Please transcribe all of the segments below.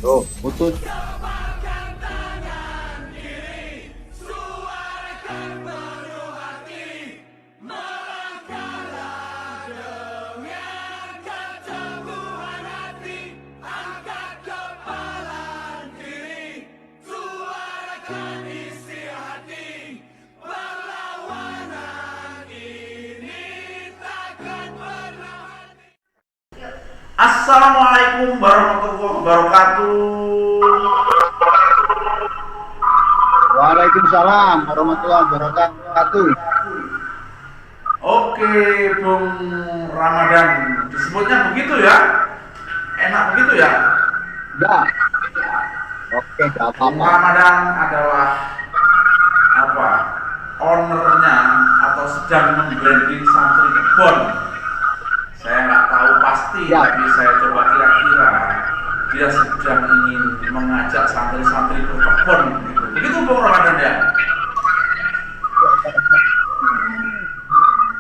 Oh, putus. Assalamualaikum warahmatullahi wabarakatuh. Waalaikumsalam warahmatullahi wabarakatuh. Oke, Bung Ramadan, disebutnya begitu ya? Enak begitu ya? Dah. Oke, gak Bung apa-apa. Ramadan adalah apa? Ownernya atau sedang membranding santri kebon. Saya nggak tahu pasti, Ya. tapi saya coba kira-kira dia sedang ingin mengajak santri-santri berkebun gitu. Begitu Bung Ramadan ya?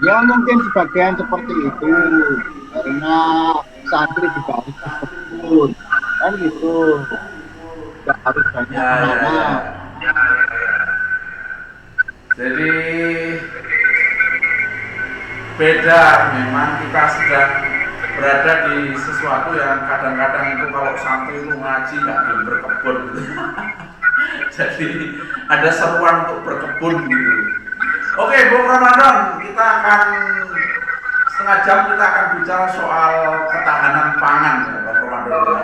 Ya mungkin sebagian seperti itu karena santri juga harus berkebun kan gitu, nggak harus banyak Ya, ya, kemana. ya. Jadi beda, memang kita sedang berada di sesuatu yang kadang-kadang itu kalau santri itu ngaji nggak boleh berkebun gitu. Jadi ada seruan untuk berkebun gitu. Oke, Bung Ramadan, kita akan setengah jam kita akan bicara soal ketahanan pangan ya, Bung Ramadan ya.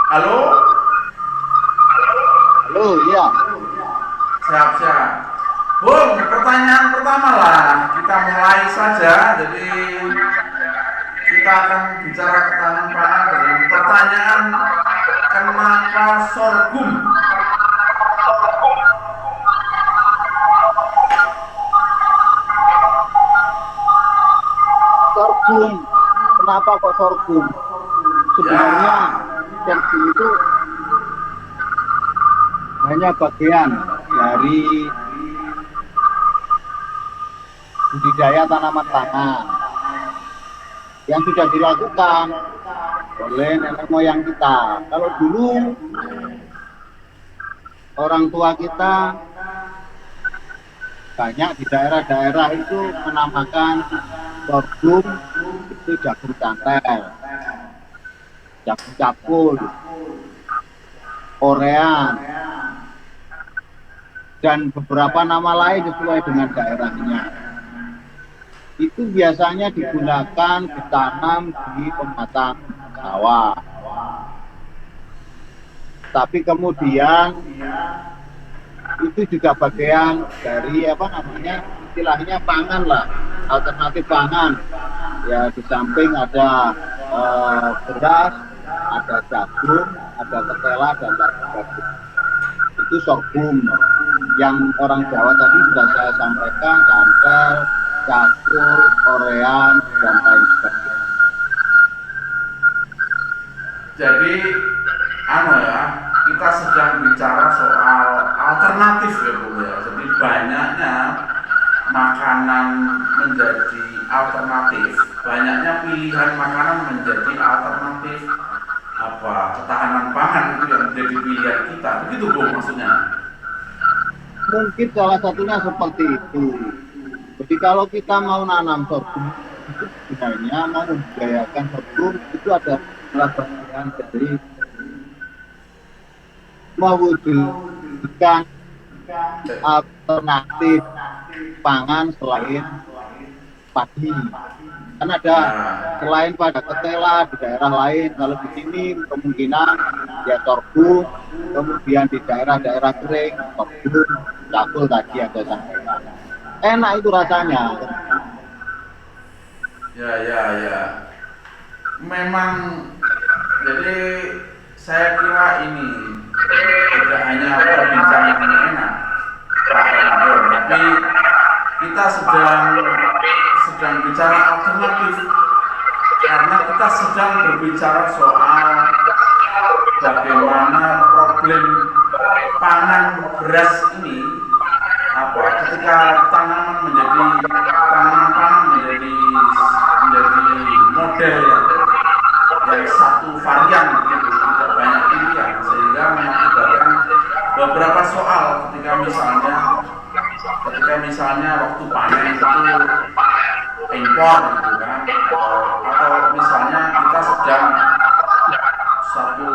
Halo? Halo, ya. Siap-siap. Bung, pertanyaan pertama lah, kita mulai saja. Jadi kita akan bicara ketahanan pangan dengan pertanyaan kenapa sorghum? Sorghum, kenapa kok sorghum? Sebenarnya sorghum itu hanya bagian dari budidaya tanaman pangan yang sudah dilakukan oleh nenek moyang kita. Kalau dulu orang tua kita banyak di daerah-daerah itu menamakan sorghum itu jagung cantel, jagung cakul, orean, dan beberapa nama lain sesuai dengan daerahnya. Itu biasanya digunakan ditanam di pematang sawah. Tapi kemudian itu juga bagian dari apa namanya, istilahnya pangan lah, alternatif pangan. Ya di samping ada beras, ada jagung, ada ketela dan lain sebagainya. Itu sorghum yang orang Jawa tadi sudah saya sampaikan, cantel, cakur, orean, dan lain sebagainya. Jadi ya, kita sedang bicara soal alternatif ya Bung ya. Jadi banyaknya makanan menjadi alternatif, banyaknya pilihan makanan menjadi alternatif ketahanan pangan itu yang menjadi pilihan kita. Begitu Bung maksudnya. Mungkin salah satunya seperti itu. Jadi kalau kita mau nanam sorghum, itu sebenarnya mau membudidayakan sorghum itu adalah bagian dari mewujudkan alternatif pangan selain padi. Kan ada selain pada ketela di daerah lain, kalau di sini kemungkinan ya sorghum, kemudian di daerah-daerah kering sorghum, cakul tadi ada sampaikan. Enak itu rasanya. Ya. Memang jadi saya kira ini tidak hanya perbincangan yang enak Pak Ramadan, tapi kita sedang bicara alternatif karena kita sedang berbicara soal bagaimana problem pangan beras ini ketika tanaman menjadi ketika misalnya waktu panen itu impor gitu kan, atau misalnya kita sedang satu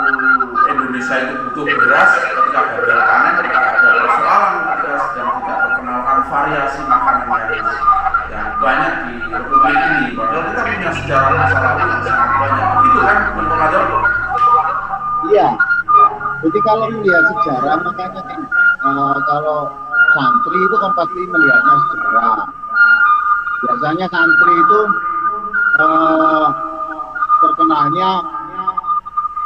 Indonesia itu butuh beras ketika gagal panen, ketika ada persoalan, ketika sedang tidak perkenalkan variasi makanan yang banyak di Republik ini, padahal kita punya sejarah masa lalu yang sangat banyak, begitu kan, Bung Komador? Iya. Jadi kalau melihat sejarah, makanya kan kalau santri itu kan pasti melihatnya sejarah. Biasanya santri itu terkenalnya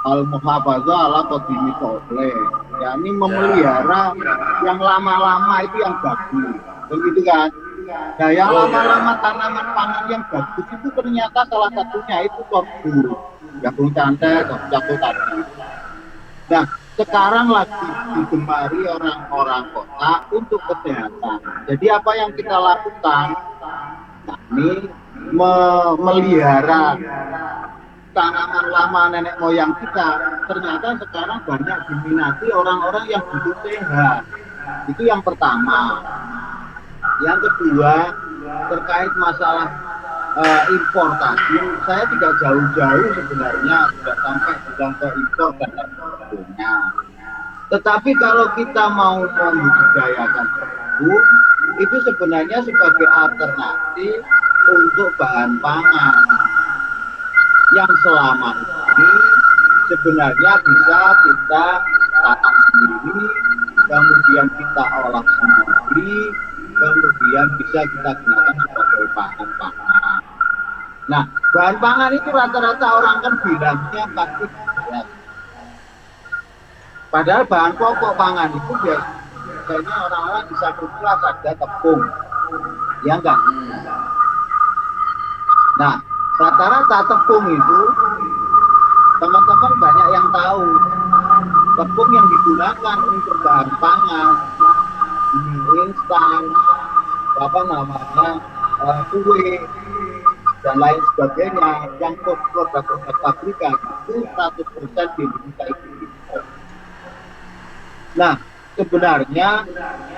al-muhafazah ala qadimi qoble, yakni memelihara yang lama-lama itu yang bagus, begitu kan? Nah, yang lama-lama tanaman pangan yang bagus itu ternyata salah satunya itu sorghum, jagung cantik, jagung tadi. Nah, sekarang lagi digemari orang-orang kota untuk kesehatan. Jadi apa yang kita lakukan? Kami memelihara tanaman lama nenek moyang kita. Ternyata sekarang banyak diminati orang-orang yang butuh sehat. Itu yang pertama. Yang kedua, terkait masalah impor tadi, saya tidak jauh-jauh sebenarnya sudah sampai bilang ke impor dan sebagainya. Tetapi kalau kita mau membudidayakan sorghum, itu sebenarnya sebagai alternatif untuk bahan pangan yang selama ini sebenarnya bisa kita tanam sendiri, kemudian kita olah sendiri, kemudian bisa kita gunakan sebagai bahan pangan. Nah, bahan pangan itu rata-rata orang kan bilangnya pasti beras. Padahal bahan pokok pangan itu biasanya orang-orang bisa berkelas ada tepung, ya enggak? Nah, rata-rata tepung itu teman-teman banyak yang tahu tepung yang digunakan untuk bahan pangan instan, apa namanya, kue dan lain sebagainya, yang produk-produk pabrikan itu 100% di Indonesia itu impor. Nah, sebenarnya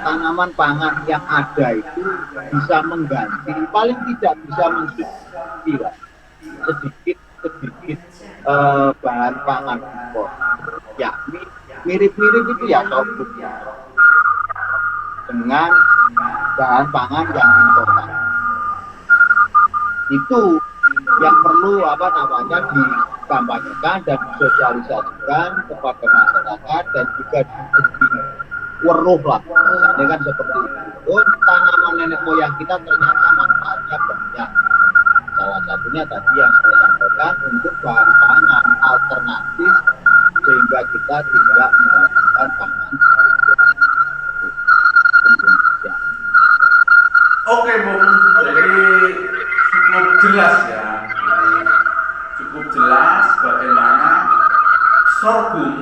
tanaman pangan yang ada itu bisa mengganti, paling tidak bisa mensubsidi sedikit bahan pangan impor, yakni mirip-mirip itu ya sorghum dengan bahan pangan yang imporan. Itu yang perlu dikampanyekan dan disosialisasikan kepada masyarakat dan juga diberi weruh lah. Misalnya kan seperti itu. Tanaman nenek moyang kita ternyata manfaatnya banyak. Salah satunya tadi yang saya sampaikan untuk bahan pangan alternatif sehingga kita tidak mendapatkan pangan Indonesia. Oke, Bung. Jadi cukup jelas ya. Jadi cukup jelas bagaimana sorghum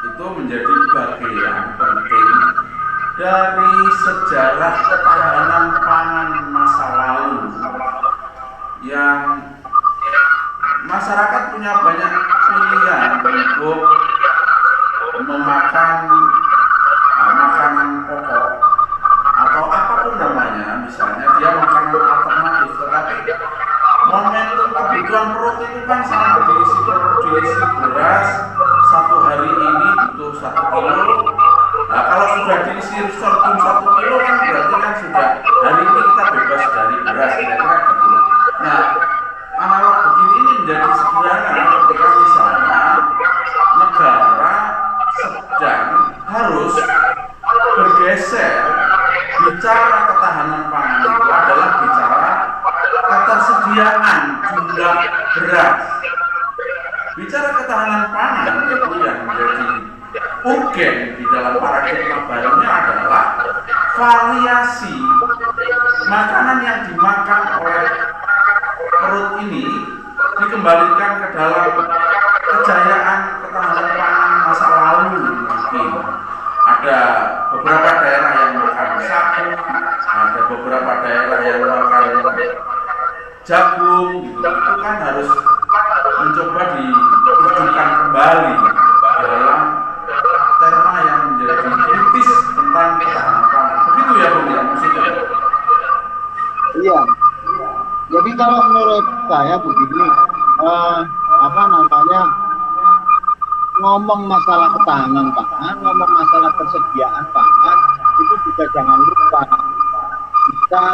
itu menjadi bagian penting dari sejarah ketahanan pangan masa lalu yang masyarakat punya banyak pilihan untuk memakan makanan pokok atau apapun namanya, misalnya dia makanan alternatif, tetapi momentum kebutuhan perut itu kan sama, diisi beras satu hari ini butuh 1 kilo. Nah, kalau sudah diisi sorghum 1 kilo kan berarti kan sudah hari ini kita bebas dari beras, kira-kira gitu. Nah, analog begini ini menjadi sederhana ketika misalnya negara sedang harus bergeser, bicara ketahanan pangan itu adalah bicara ketersediaan jumlah beras. Bicara ketahanan pangan itu yang menjadi urgen di dalam paradigma barunya adalah variasi makanan yang dimakan oleh perut ini dikembalikan ke dalam kejayaan ketahanan pangan masa lalu. Mungkin ada beberapa daerah yang makan sagu, ada beberapa daerah yang makan jagung, gitu. Itu kan harus mencoba dihidupkan kembali dalam tema yang menjadi kritis tentang ketahanan ya Bung ya maksudnya. Iya. Jadi kalau menurut saya begini, apa namanya, ngomong masalah ketahanan pangan, ngomong masalah persediaan pangan, itu juga jangan lupa kita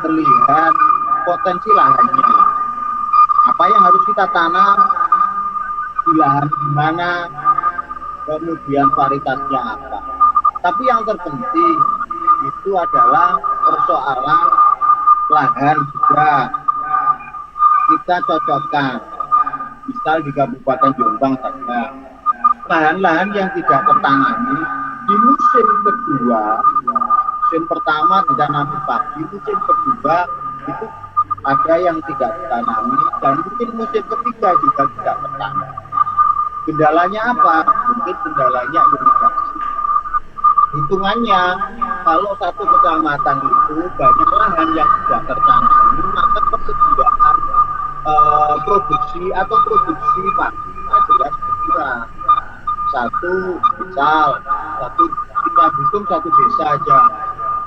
melihat potensi lahannya. Apa yang harus kita tanam di lahan di mana, kemudian varietasnya apa. Tapi yang terpenting itu adalah persoalan lahan juga kita cocokkan. Misal di Kabupaten Jombang saja, lahan-lahan yang tidak tertanami di musim kedua, musim pertama ditanami padi, musim kedua itu ada yang tidak ditanami, dan mungkin musim ketiga juga tidak tertanam. Kendalanya apa? Mungkin kendalanya irigasi. Hitungannya, kalau satu kecamatan itu banyak lahan yang tidak tertanami, maka persediaan produksi padi jelas berkurang. Kita hitung satu desa aja.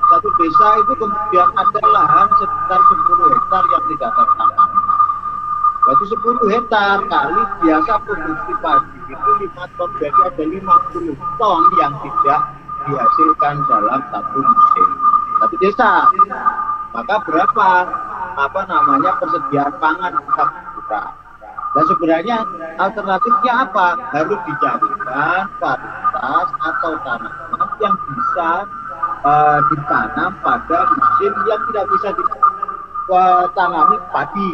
Satu desa itu kemudian ada lahan sekitar 10 hektar yang tidak tertanam. Berarti 10 hektar kali biasa produksi padi itu 5 ton, berarti ada 50 ton yang tidak dihasilkan dalam satu musim. Satu desa. Maka berapa persediaan pangan kita berkurang. Dan sebenarnya alternatifnya apa? Harus dicarikan varietas atau tanaman yang bisa ditanam pada musim yang tidak bisa ditanami padi.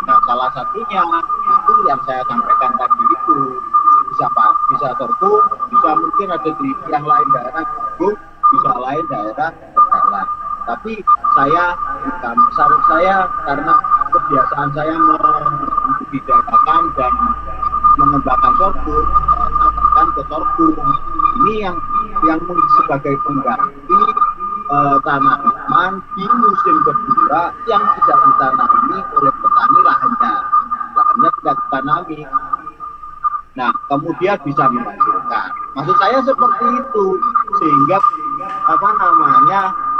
Nah, salah satunya itu yang saya sampaikan tadi itu bisa sorghum, bisa mungkin ada di yang lain daerah sorghum, bisa lain daerah perkelan. Tapi saran saya karena kebiasaan saya membudidayakan dan mengembangkan sorghum, sampaikan ke sorghum. Ini yang sebagai pengganti tanaman di musim kedua yang tidak ditanami oleh petani lahannya tidak ditanami. Nah, kemudian bisa menghasilkan. Maksud saya seperti itu, sehingga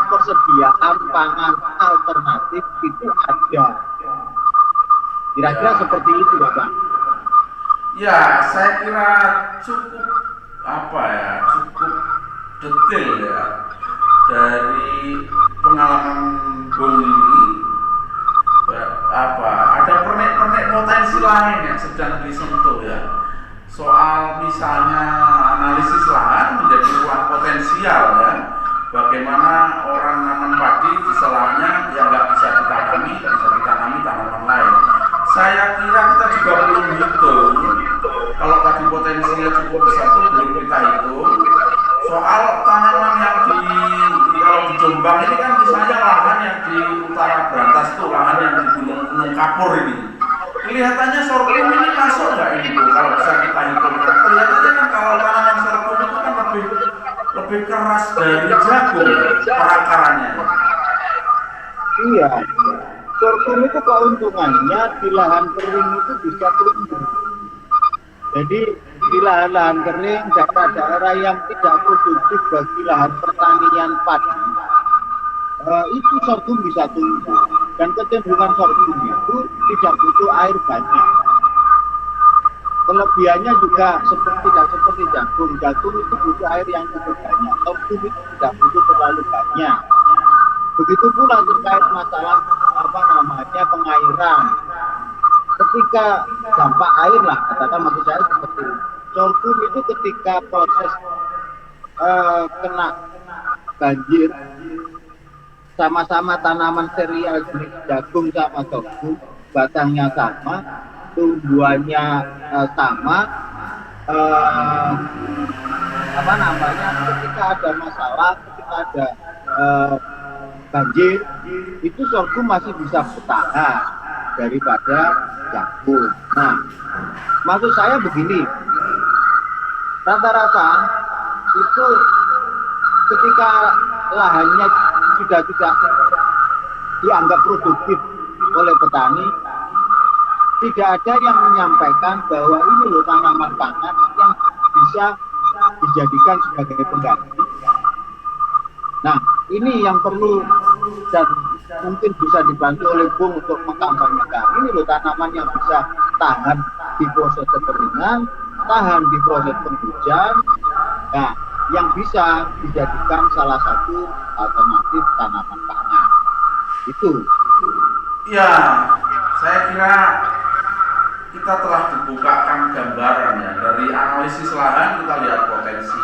persediaan pangan alternatif itu ada. Kira-kira seperti itu, Bapak. Ya, saya kira cukup cukup detail ya dari pengalaman Bung ini. Ada pernik-pernik potensi lain yang sedang disentuh ya. Soal misalnya analisis lahan menjadi ruang potensial ya. Bagaimana orang nanam padi di selahnya yang nggak bisa ditanami tanaman lain. Saya kira kita juga belum hitung. Kalau tadi potensinya cukup besar itu belum kita hitung. Soal tanaman yang kalau di Jombang ini kan misalnya lahan yang di utara Brantas itu lahan yang di Gunung Kapur ini. Kelihatannya sorghum ini masuk nggak ini Bu? Kalau bisa kita hitung. Kelihatannya kan kalau tanaman sorghum itu kan lebih keras dari jagung perakarannya. Iya. Sorghum itu keuntungannya di lahan kering itu bisa tumbuh. Jadi di lahan-lahan kering, daerah-daerah yang tidak produktif bagi lahan pertanian padi, itu sorghum bisa tumbuh. Dan kecenderungan sorghum itu tidak butuh air banyak. Kelebihannya juga tidak seperti jagung. Jagung itu butuh air yang cukup banyak. Sorghum itu tidak butuh terlalu banyak. Begitu pula terkait masalah pengairan. Ketika dampak air lah, katakan maksud saya seperti itu. Sorghum itu ketika proses kena banjir, sama-sama tanaman serial jenis jagung sama sorghum, batangnya sama, tumbuhannya sama, ketika ada masalah, ketika ada banjir, itu sorghum masih bisa bertahan daripada jagung. Nah, maksud saya begini, rata-rata itu ketika lahannya sudah tidak dianggap produktif oleh petani, tidak ada yang menyampaikan bahwa ini loh tanaman pangan yang bisa dijadikan sebagai pengganti. Nah, ini yang perlu dan mungkin bisa dibantu oleh Bung untuk mengkampanyekan. Ini loh tanaman yang bisa tahan di proses kekeringan, tahan di proses penghujan, nah, yang bisa dijadikan salah satu alternatif tanaman pangan. Itu. Ya, saya kira kita telah dibukakan gambaran ya. Dari analisis lahan kita lihat potensi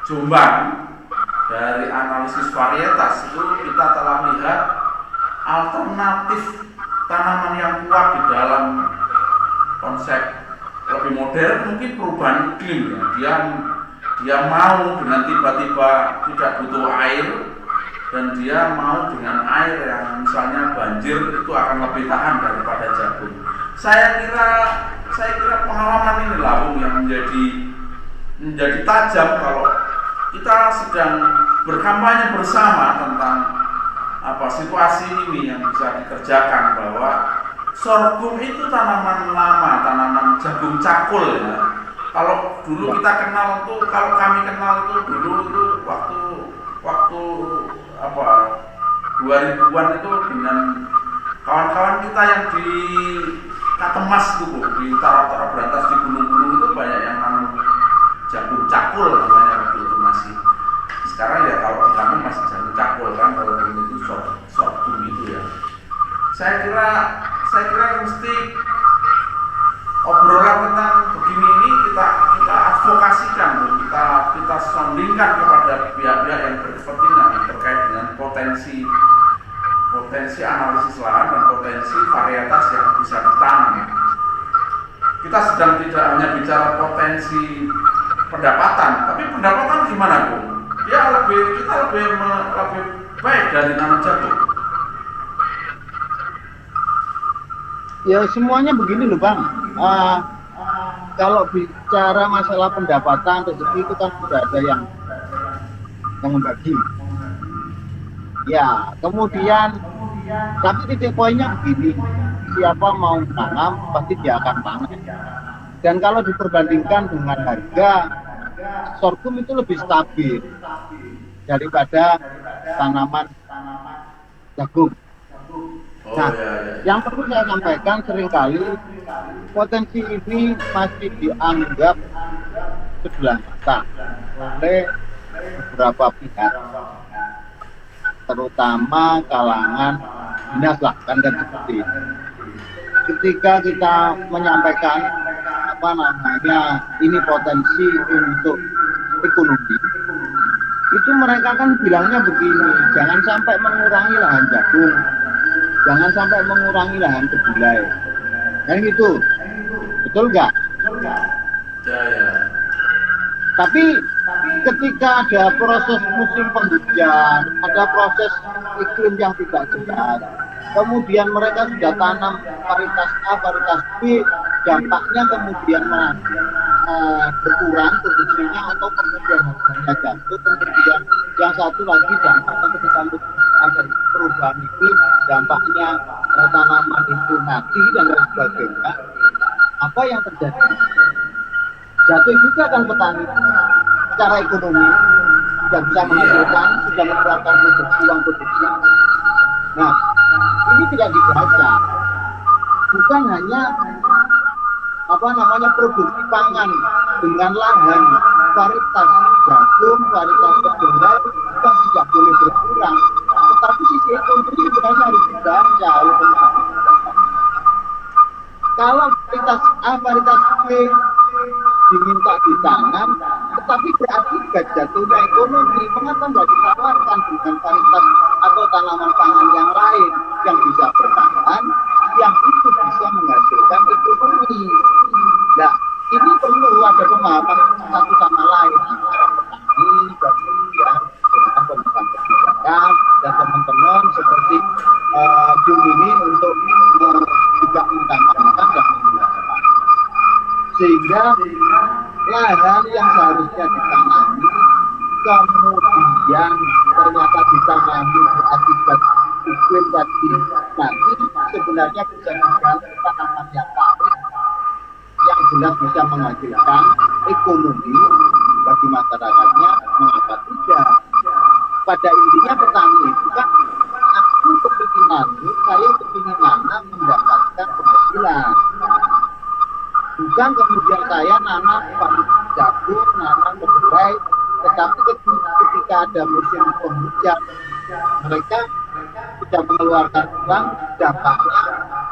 Jombang, dari analisis varietas itu kita telah lihat alternatif tanaman yang kuat di dalam konsep lebih modern, mungkin perubahan iklim ya. Dia mau dengan tiba-tiba tidak butuh air, dan dia mau dengan air yang misalnya banjir itu akan lebih tahan daripada jagung. Saya kira pengalaman ini lah Bung yang menjadi tajam kalau kita sedang berkampanye bersama tentang situasi ini yang bisa dikerjakan, bahwa sorghum itu tanaman lama, tanaman jagung cakul ya. Kalau dulu kita kenal tuh, kalau kami kenal itu dulu itu waktu 2000-an itu dengan kawan-kawan kita yang di Katemas tuh, di utara berantas di gunung-gunung itu banyak yang nanam jagung cakul namanya waktu itu masih. Sekarang ya kalau di kami masih jagung cakul kan, kalau itu sorghum itu ya. Saya kira mesti obrolan tentang begini ini kita advokasikan, kita soundingkan kepada pihak-pihak yang berkepentingan terkait dengan potensi analisis lahan dan potensi varietas yang bisa ditanam. Kita sedang tidak hanya bicara potensi pendapatan, tapi pendapatan gimana Bung? Kita lebih baik dari nanam jagung. Ya semuanya begini loh Bang. Kalau bicara masalah pendapatan rezeki itu kan sudah ada yang membagi. Ya, kemudian tapi titik poinnya begini, siapa mau tanam pasti dia akan panen. Dan kalau diperbandingkan dengan harga, sorghum itu lebih stabil daripada tanaman jagung. Nah, yang perlu saya sampaikan seringkali potensi ini masih dianggap sebelah mata oleh beberapa pihak, terutama kalangan dinas lah kan seperti itu. Ketika kita menyampaikan ini potensi untuk ekonomi, itu mereka kan bilangnya begini, jangan sampai mengurangi lahan jagung, jangan sampai mengurangi lahan kedelai, kan gitu, betul nggak? Ya. Tapi ketika ada proses musim penghujan, ada proses iklim yang tidak jelas, kemudian mereka sudah tanam varietas A, varietas B, dampaknya kemudian berkurang produksinya atau kemudian harganya jatuh, kemudian yang satu lagi dampaknya ketika ada perubahan iklim, dampaknya tanaman itu mati dan lain sebagainya. Apa yang terjadi? Jatuh juga kan petani secara ekonomi, tidak bisa menghasilkan, sudah mengeluarkan uang produksi. Nah, ini tidak dibaca. Bukan hanya produksi pangan dengan lahan varietas jagung, varietas kedelai yang tidak boleh berkurang, tetapi sisi ekonomi sebenarnya harus dibaca oleh pemerintah. Kalau varietas A, varietas B diminta ditanam, tetapi berakibat jatuhnya ekonomi, mengapa tidak ditawarkan dengan varietas atau tanaman pangan yang lain yang bisa bertahan, yang itu bisa menghasilkan ekonomi. Nah, ini perlu ada pemahaman satu sama lain antara petani, kemudian dengan pembentukan kebijakan dan teman-teman seperti Bung ini untuk juga mengkampanyekan dan menjelaskan. Sehingga lahan yang seharusnya ditanami kemudian ternyata ditanami berakibat iklim tadi nanti sebenarnya bisa diganti tanaman yang lain yang jelas bisa menghasilkan ekonomi bagi masyarakatnya. Mengapa tidak? pada intinya petani itu kan aku kepingin lanjut, saya kepingin nanam mendapatkan penghasilan. Bukan kemudian saya nanam jagung, nanam kedelai, tetapi ketika ada musim penghujan, mereka sudah mengeluarkan uang, dampaknya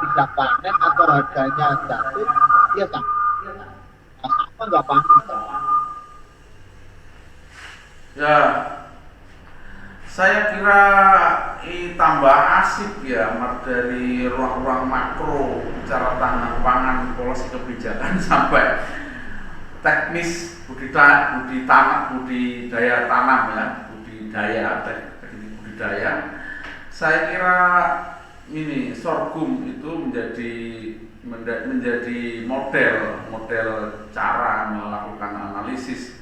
tidak panen atau harganya jatuh, ya kan? Apa nggak panen? Ya, saya kira tambah asik ya dari ruang-ruang makro bicara tahanan pangan, polisi kebijakan sampai teknis budidaya tanam ya, budidaya. Saya kira ini sorghum itu menjadi model cara melakukan analisis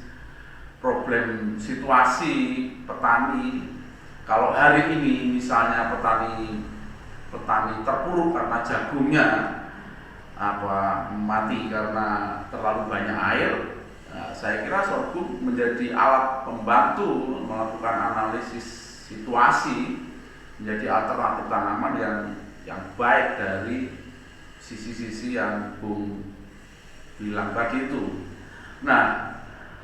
problem situasi petani. Kalau hari ini misalnya petani terpuruk karena jagungnya mati karena terlalu banyak air, saya kira sorghum menjadi alat pembantu melakukan analisis situasi, menjadi alternatif tanaman yang baik dari sisi-sisi yang Bung bilang tadi itu. Nah,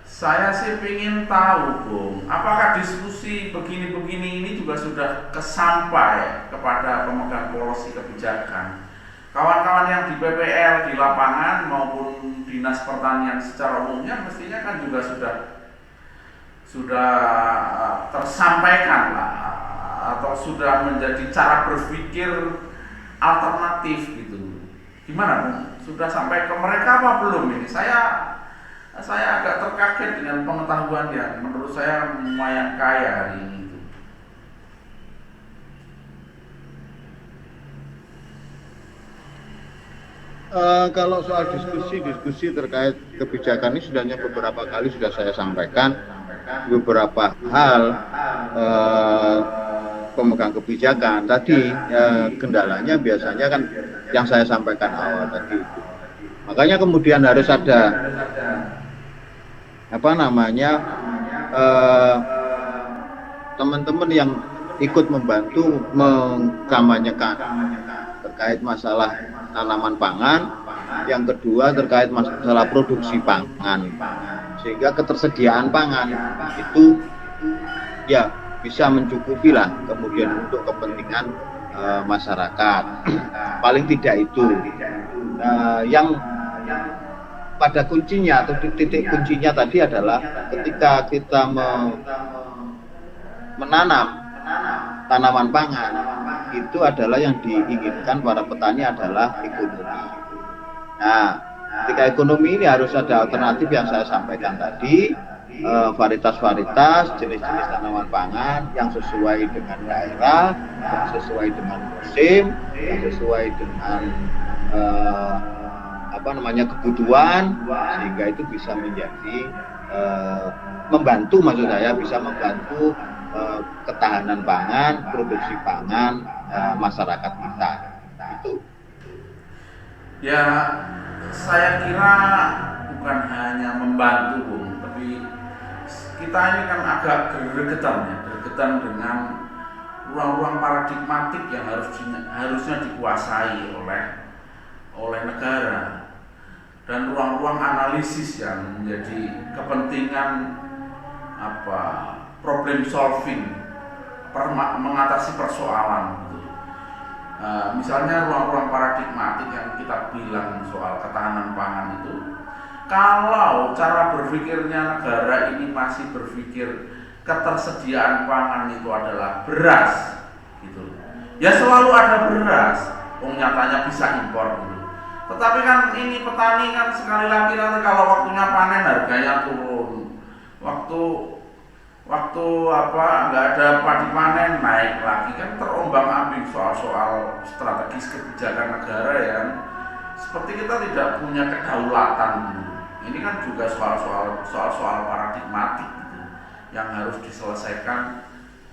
saya sih ingin tahu, Bung, apakah diskusi begini-begini ini juga sudah kesampai kepada pemegang policy kebijakan, kawan-kawan yang di PPL, di lapangan maupun dinas pertanian secara umumnya, mestinya kan juga sudah tersampaikan lah, atau sudah menjadi cara berpikir alternatif gitu. Gimana, Bung? Sudah sampai ke mereka apa belum ini? Saya agak terkaget dengan pengetahuan yang menurut saya lumayan kaya hari ini. Kalau soal diskusi terkait kebijakan ini sebenarnya beberapa kali sudah saya sampaikan beberapa hal pemegang kebijakan tadi, kendalanya biasanya kan yang saya sampaikan awal tadi. Makanya kemudian harus ada teman-teman yang ikut membantu mengkampanyekan terkait masalah tanaman pangan, yang kedua terkait masalah produksi pangan, sehingga ketersediaan pangan itu ya bisa mencukupi lah kemudian untuk kepentingan masyarakat. Paling tidak itu yang pada kuncinya atau titik kuncinya tadi adalah ketika kita menanam tanaman pangan, itu adalah yang diinginkan para petani adalah ekonomi. Nah, ketika ekonomi ini harus ada alternatif yang saya sampaikan tadi, varietas-varietas, jenis-jenis tanaman pangan yang sesuai dengan daerah, yang sesuai dengan musim, yang sesuai dengan kebutuhan, sehingga itu bisa menjadi membantu, maksud saya bisa membantu ketahanan pangan, produksi pangan masyarakat kita. Itu. Ya, saya kira bukan hanya membantu, Bung, tapi kita ini kan agak gregetan dengan ruang-ruang paradigmatik yang harusnya dikuasai oleh negara, dan ruang-ruang analisis yang menjadi kepentingan problem solving, mengatasi persoalan gitu. Misalnya ruang-ruang paradigmatik yang kita bilang soal ketahanan pangan itu, kalau cara berpikirnya negara ini masih berpikir ketersediaan pangan itu adalah beras gitu, ya selalu ada beras, nyatanya bisa impor gitu. Tetapi kan ini petani kan sekali lagi nanti kalau waktunya panen harganya turun, waktu nggak ada padi panen naik lagi, kan terombang-ambing soal strategis kebijakan negara yang seperti kita tidak punya kedaulatan. Ini kan juga soal paradigmatik gitu, yang harus diselesaikan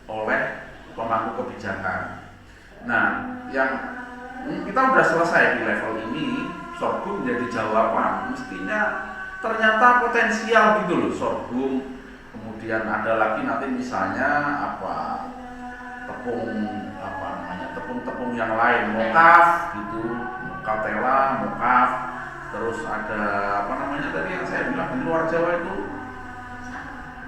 oleh pemangku kebijakan. Nah, yang kita udah selesai di level ini, sorghum menjadi jawaban. Mestinya ternyata potensial gitu loh sorghum, kemudian kemudian ada lagi nanti misalnya tepung tepung yang lain, mokaf gitu, katela, mokaf, terus ada tadi yang saya bilang di luar Jawa itu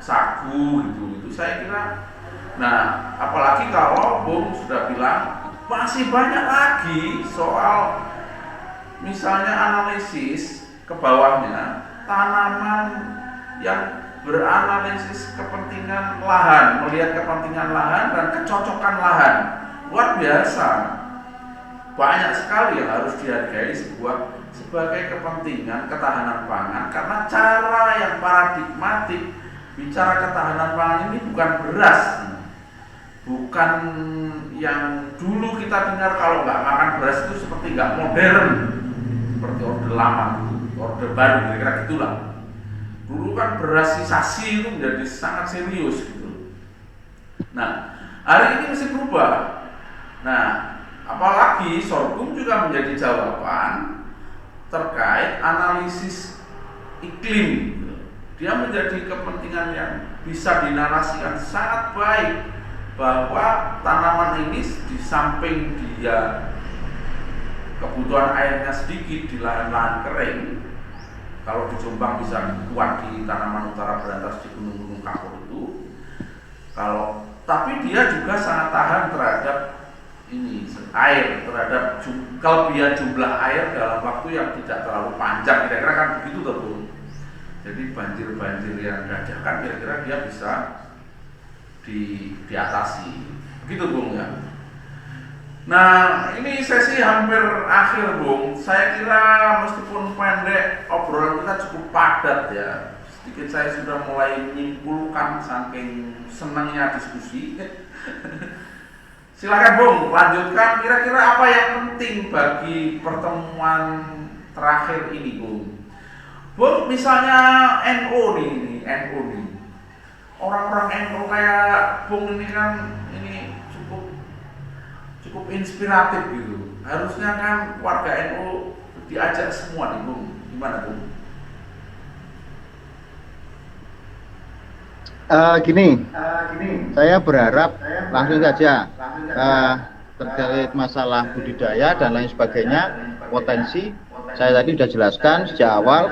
sagu gitu, saya kira. Nah, apalagi kalau Bung sudah bilang masih banyak lagi soal misalnya analisis ke bawahnya tanaman yang beranalisis kepentingan lahan, melihat kepentingan lahan dan kecocokan lahan. Luar biasa, banyak sekali yang harus dihargai sebagai kepentingan ketahanan pangan, karena cara yang paradigmatik bicara ketahanan pangan ini bukan beras, bukan yang dulu kita dengar kalau nggak makan beras itu seperti nggak modern, seperti orde lama, orde baru, kira-kira gitulah. Dulu kan berasisasi itu menjadi sangat serius gitu. Nah, hari ini mesti berubah. Nah, apalagi sorghum juga menjadi jawaban terkait analisis iklim. Dia menjadi kepentingan yang bisa dinarasikan sangat baik bahwa tanaman ini di samping dia kebutuhan airnya sedikit di lahan-lahan kering. Kalau di Jombang bisa kuat di tanaman utara berantas di gunung-gunung kapur itu. Tapi dia juga sangat tahan terhadap air, terhadap kelebihan jumlah air dalam waktu yang tidak terlalu panjang. Kira-kira kan begitu tuh, Bung. Jadi banjir-banjir yang dadakan kira-kira dia bisa diatasi. Begitu, Bung ya. Nah, ini sesi hampir akhir, Bung. Saya kira meskipun pendek, obrolan kita cukup padat ya. Sedikit saya sudah mulai menyimpulkan saking senangnya diskusi. Silakan, Bung, lanjutkan. Kira-kira apa yang penting bagi pertemuan terakhir ini, Bung? Bung, misalnya NU nih. Orang-orang NU kayak Bung ini kan cukup inspiratif gitu. Harusnya kan warga NU diajak semua nih, Bung. Gimana, Bung? Gini, saya berharap langsung saja terkait masalah budidaya dan lain sebagainya, potensi saya tadi sudah jelaskan sejak awal.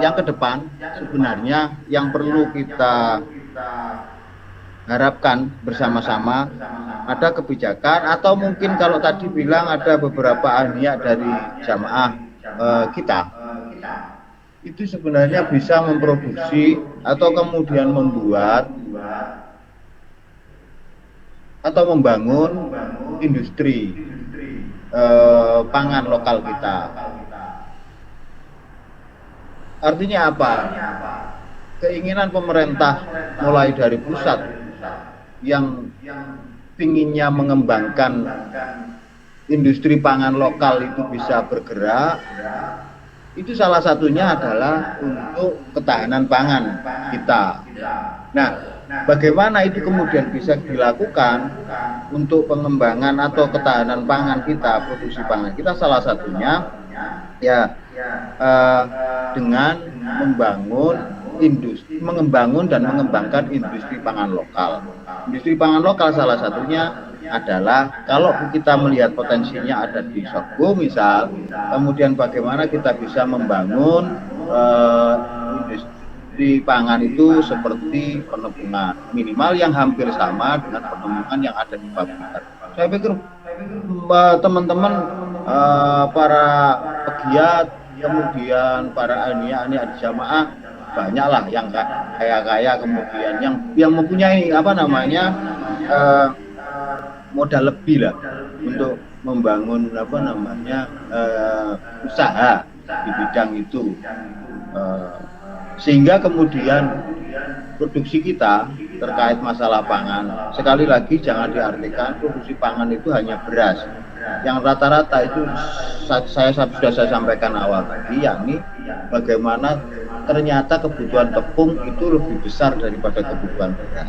Yang ke depan sebenarnya yang perlu kita harapkan bersama-sama ada kebijakan, atau mungkin kalau tadi bilang ada beberapa ahliya dari jamaah kita itu sebenarnya bisa memproduksi atau kemudian membuat atau membangun industri pangan lokal kita. Artinya apa? Keinginan pemerintah mulai dari pusat yang pinginnya mengembangkan industri pangan lokal itu bisa bergerak, itu salah satunya adalah untuk ketahanan pangan kita. Nah, bagaimana itu kemudian bisa dilakukan untuk pengembangan atau ketahanan pangan kita, produksi pangan kita, salah satunya ya dengan mengembangkan dan mengembangkan industri pangan lokal. Industri pangan lokal salah satunya adalah kalau kita melihat potensinya ada di sorghum misal, kemudian bagaimana kita bisa membangun industri pangan itu seperti penepungan minimal yang hampir sama dengan penepungan yang ada di Papua. Saya pikir teman-teman para pegiat, kemudian para ahliya di jamaah banyaklah yang kaya kemudian yang mempunyai modal lebih lah untuk membangun usaha di bidang itu, sehingga kemudian produksi kita terkait masalah pangan, sekali lagi jangan diartikan produksi pangan itu hanya beras. Yang rata-rata itu sudah saya sampaikan awal tadi, yakni bagaimana ternyata kebutuhan tepung itu lebih besar daripada kebutuhan beras.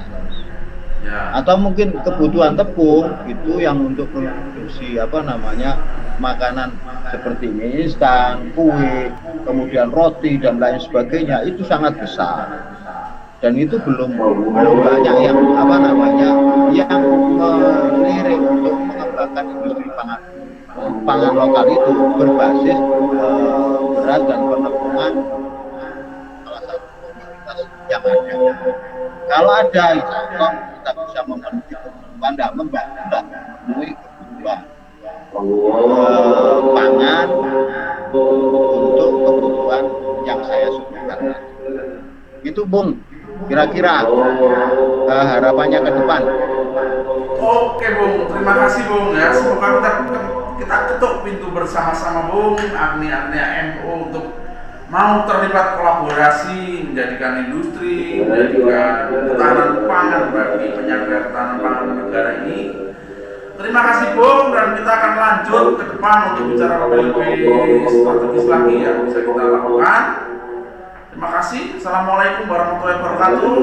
Atau mungkin kebutuhan tepung itu yang untuk produksi makanan seperti mie instan, kue, kemudian roti dan lain sebagainya itu sangat besar. dan itu belum banyak yang yang melirik untuk mengembangkan industri pangan lokal itu berbasis beras dan penepungan salah satu komoditas yang ada. Kalau ada insya Allah kita bisa memenuhi kebutuhan, tidak memenuhi kebutuhan pangan untuk kebutuhan yang saya sebutkan. Itu Bung, kira-kira harapannya ke depan. Oke Bung, terima kasih Bung ya. Semoga kita ketuk pintu bersama-sama Bung, Agni-Agnia NU untuk mau terlibat kolaborasi menjadikan industri, menjadikan ketahanan pangan bagi penyangga ketahanan pangan negara ini. Terima kasih Bung, dan kita akan lanjut ke depan untuk bicara lebih strategis lagi yang bisa kita lakukan. Terima kasih. Assalamualaikum warahmatullahi wabarakatuh.